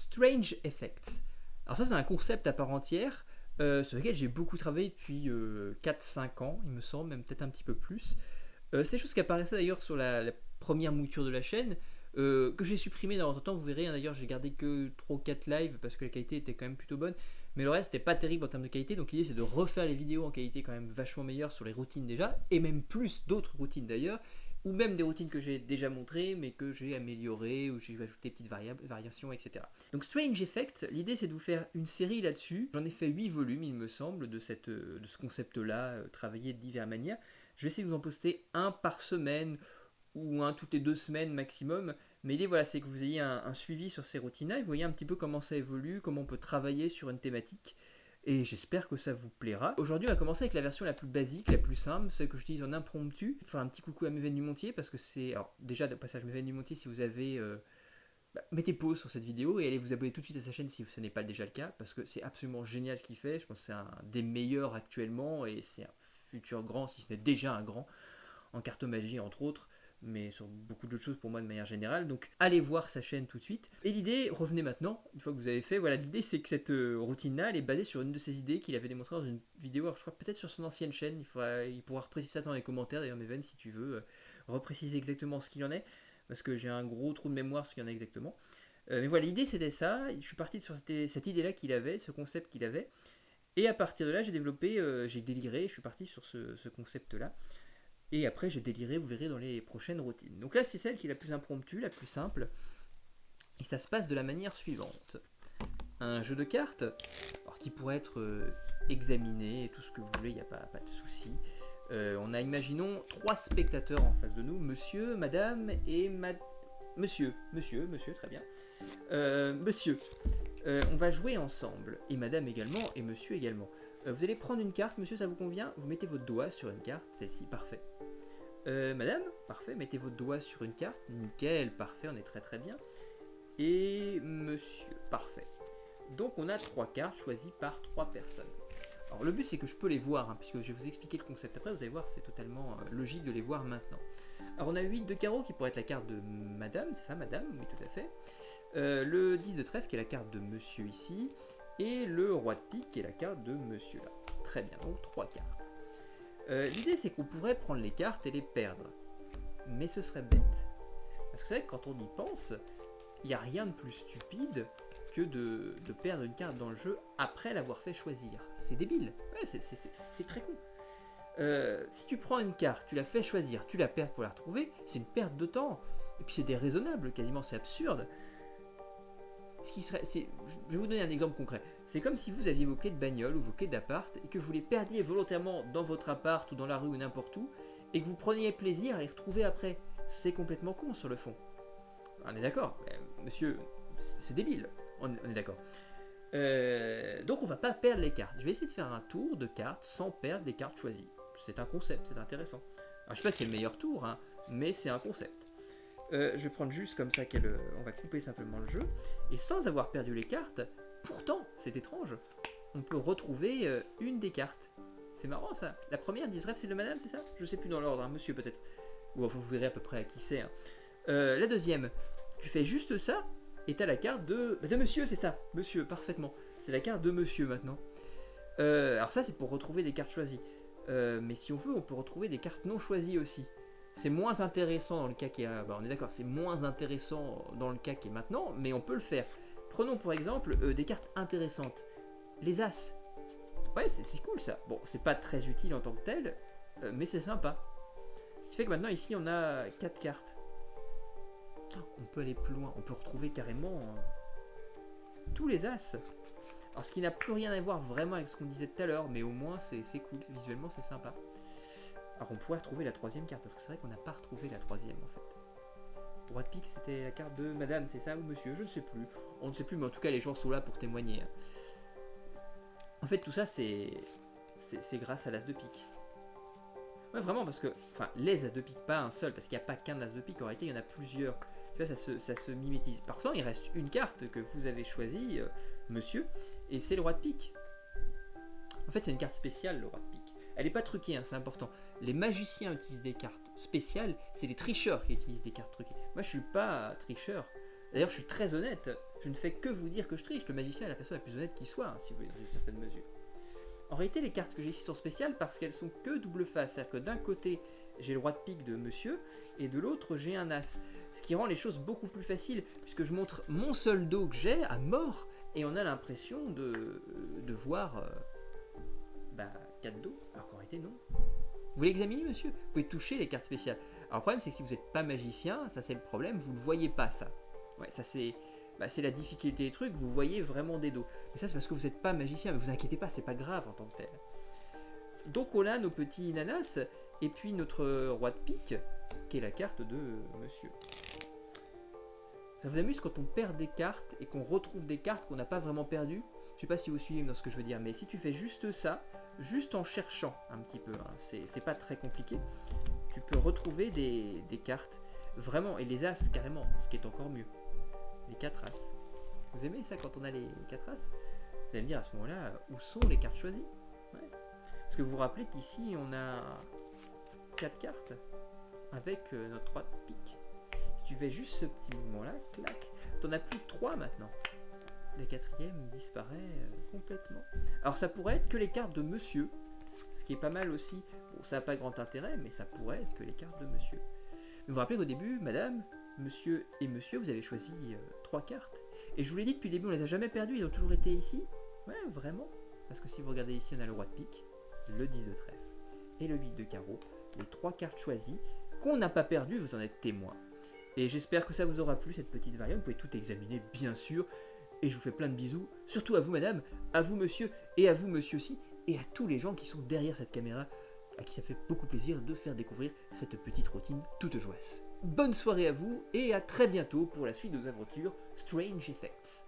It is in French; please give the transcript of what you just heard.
Strange Effects. Alors ça c'est un concept à part entière sur lequel j'ai beaucoup travaillé depuis 4-5 ans, il me semble, même peut-être un petit peu plus. C'est des choses qui apparaissaient d'ailleurs sur la première mouture de la chaîne, que j'ai supprimé dans temps, vous verrez, hein, d'ailleurs j'ai gardé que 3 ou 4 lives parce que la qualité était quand même plutôt bonne, mais le reste n'était pas terrible en termes de qualité, donc l'idée c'est de refaire les vidéos en qualité quand même vachement meilleure sur les routines déjà, et même plus d'autres routines d'ailleurs, ou même des routines que j'ai déjà montrées mais que j'ai améliorées, ou j'ai ajouté des petites variations, etc. Donc Strange Effect, l'idée c'est de vous faire une série là-dessus, j'en ai fait 8 volumes il me semble, de ce concept-là, travaillé de diverses manières. Je vais essayer de vous en poster un par semaine, ou un toutes les 2 semaines maximum. Mais l'idée, voilà, c'est que vous ayez un suivi sur ces routines-là et vous voyez un petit peu comment ça évolue, comment on peut travailler sur une thématique. Et j'espère que ça vous plaira. Aujourd'hui, on va commencer avec la version la plus basique, la plus simple, celle que j'utilise en impromptu. Faire un petit coucou à Méven Dumontier parce que c'est. Alors, déjà, de passage, Méven Dumontier, si vous avez. Mettez pause sur cette vidéo et allez vous abonner tout de suite à sa chaîne si ce n'est pas déjà le cas parce que c'est absolument génial ce qu'il fait. Je pense que c'est un des meilleurs actuellement et c'est un futur grand, si ce n'est déjà un grand, en cartomagie entre autres, mais sur beaucoup d'autres choses pour moi de manière générale. Donc allez voir sa chaîne tout de suite. Et l'idée, revenez maintenant, une fois que vous avez fait, voilà, l'idée c'est que cette routine-là, elle est basée sur une de ses idées qu'il avait démontré dans une vidéo, alors je crois peut-être sur son ancienne chaîne, il pourra repréciser ça dans les commentaires, d'ailleurs Meven si tu veux, repréciser exactement ce qu'il en est, parce que j'ai un gros trou de mémoire ce qu'il y en a exactement. Mais voilà, l'idée c'était ça, je suis parti sur cette idée-là qu'il avait, ce concept qu'il avait, et à partir de là j'ai développé, j'ai déliré, je suis parti sur ce concept-là. Et après, j'ai déliré, vous verrez dans les prochaines routines. Donc là, c'est celle qui est la plus impromptue, la plus simple. Et ça se passe de la manière suivante. Un jeu de cartes, alors qui pourrait être examiné, et tout ce que vous voulez, il n'y a pas de souci. On a, imaginons, 3 spectateurs en face de nous. Monsieur, madame et Monsieur, très bien. Monsieur, on va jouer ensemble. Et madame également, et monsieur également. Vous allez prendre une carte, monsieur, ça vous convient? Vous mettez votre doigt sur une carte, celle-ci, parfait. Madame, parfait, mettez votre doigt sur une carte, nickel, parfait, on est très très bien. Et monsieur, parfait. Donc on a 3 cartes choisies par 3 personnes. Alors le but c'est que je peux les voir, hein, puisque je vais vous expliquer le concept après, vous allez voir, c'est totalement logique de les voir maintenant. Alors on a 8 de carreau qui pourrait être la carte de madame, c'est ça madame, oui tout à fait. Le 10 de trèfle qui est la carte de monsieur ici. Et le roi de pique qui est la carte de monsieur là. Très bien, donc 3 cartes. L'idée c'est qu'on pourrait prendre les cartes et les perdre. Mais ce serait bête. Parce que c'est vrai que quand on y pense, il n'y a rien de plus stupide que de perdre une carte dans le jeu après l'avoir fait choisir. C'est débile. Ouais, c'est très con. Si tu prends une carte, tu la fais choisir, tu la perds pour la retrouver, c'est une perte de temps. Et puis c'est déraisonnable, quasiment c'est absurde. Je vais vous donner un exemple concret. C'est comme si vous aviez vos clés de bagnole ou vos clés d'appart et que vous les perdiez volontairement dans votre appart ou dans la rue ou n'importe où et que vous preniez plaisir à les retrouver après. C'est complètement con sur le fond. On est d'accord, monsieur, c'est débile. On est d'accord. Donc on va pas perdre les cartes. Je vais essayer de faire un tour de cartes sans perdre des cartes choisies. C'est un concept, c'est intéressant. Alors je sais pas que c'est le meilleur tour, hein, mais c'est un concept. Je vais prendre juste comme ça on va couper simplement le jeu. Et sans avoir perdu les cartes, pourtant, c'est étrange, on peut retrouver une des cartes. C'est marrant ça. La première, bref, c'est le madame, c'est ça? Je sais plus dans l'ordre, hein, monsieur peut-être. Ou enfin, vous verrez à peu près à qui c'est. Hein. La deuxième, tu fais juste ça, et t'as la carte de monsieur, c'est ça. Monsieur, parfaitement. C'est la carte de monsieur maintenant. Alors ça, c'est pour retrouver des cartes choisies. Mais si on veut, on peut retrouver des cartes non choisies aussi. C'est moins intéressant dans le cas qui est... on est d'accord, c'est moins intéressant dans le cas qui est maintenant, mais on peut le faire. Prenons pour exemple des cartes intéressantes. Les As. Ouais, c'est cool ça. Bon, c'est pas très utile en tant que tel, mais c'est sympa. Ce qui fait que maintenant ici on a 4 cartes. On peut aller plus loin, on peut retrouver carrément tous les As. Alors ce qui n'a plus rien à voir vraiment avec ce qu'on disait tout à l'heure, mais au moins c'est cool, visuellement c'est sympa. Alors on pourrait retrouver la 3e carte, parce que c'est vrai qu'on n'a pas retrouvé la 3e en fait. Roi de pique, c'était la carte de madame, c'est ça, ou monsieur? Je ne sais plus. On ne sait plus, mais en tout cas les gens sont là pour témoigner. En fait tout ça c'est grâce à l'as de pique. Ouais vraiment, parce que, enfin les as de pique, pas un seul, parce qu'il n'y a pas qu'un as de pique, en réalité il y en a plusieurs. Tu vois, ça se mimétise. Par contre il reste une carte que vous avez choisie, monsieur, et c'est le roi de pique. En fait c'est une carte spéciale, le roi de pique. Elle n'est pas truquée, hein, c'est important. Les magiciens utilisent des cartes spéciales, c'est les tricheurs qui utilisent des cartes truquées. Moi je suis pas tricheur. D'ailleurs je suis très honnête, Je ne fais que vous dire que je triche. Le magicien est la personne la plus honnête qui soit, hein, si vous voulez, dans une certaine mesure. En réalité, les cartes que j'ai ici sont spéciales parce qu'elles sont que double face. C'est-à-dire que d'un côté, j'ai le roi de pique de monsieur, et de l'autre, j'ai un as. Ce qui rend les choses beaucoup plus faciles, puisque je montre mon seul dos que j'ai à mort, et on a l'impression de voir 4 dos, alors qu'en réalité, non. Vous voulez examiner, monsieur? Vous pouvez toucher les cartes spéciales. Alors le problème, c'est que si vous n'êtes pas magicien, ça c'est le problème, vous ne voyez pas ça. Ouais, ça c'est la difficulté des trucs, vous voyez vraiment des dos. Mais ça c'est parce que vous n'êtes pas magicien, mais vous inquiétez pas, c'est pas grave en tant que tel. Donc on a nos petits nanas, et puis notre roi de pique, qui est la carte de monsieur. Ça vous amuse quand on perd des cartes, et qu'on retrouve des cartes qu'on n'a pas vraiment perdues? Je sais pas si vous suivez dans ce que je veux dire, mais si tu fais juste ça, juste en cherchant un petit peu, hein, c'est pas très compliqué, tu peux retrouver des cartes, vraiment, et les as carrément, ce qui est encore mieux. Les 4 as. Vous aimez ça quand on a les 4 as? Vous allez me dire à ce moment-là, où sont les cartes choisies? Ouais. Parce que vous vous rappelez qu'ici, on a 4 cartes avec notre roi de pique. Si tu fais juste ce petit mouvement-là, clac, t'en as plus que 3 maintenant. La 4e disparaît complètement. Alors ça pourrait être que les cartes de monsieur, ce qui est pas mal aussi. Bon, ça n'a pas grand intérêt, mais ça pourrait être que les cartes de monsieur. Mais vous vous rappelez qu'au début, madame, monsieur et monsieur, vous avez choisi 3 cartes. Et je vous l'ai dit depuis le début, on les a jamais perdues, ils ont toujours été ici. Ouais, vraiment. Parce que si vous regardez ici, on a le roi de pique, le 10 de trèfle et le 8 de carreau. Les 3 cartes choisies qu'on n'a pas perdues, vous en êtes témoin. Et j'espère que ça vous aura plu, cette petite variante. Vous pouvez tout examiner, bien sûr. Et je vous fais plein de bisous, surtout à vous madame, à vous monsieur, et à vous monsieur aussi, et à tous les gens qui sont derrière cette caméra, à qui ça fait beaucoup plaisir de faire découvrir cette petite routine toute joyeuse. Bonne soirée à vous, et à très bientôt pour la suite de nos aventures Strange Effects.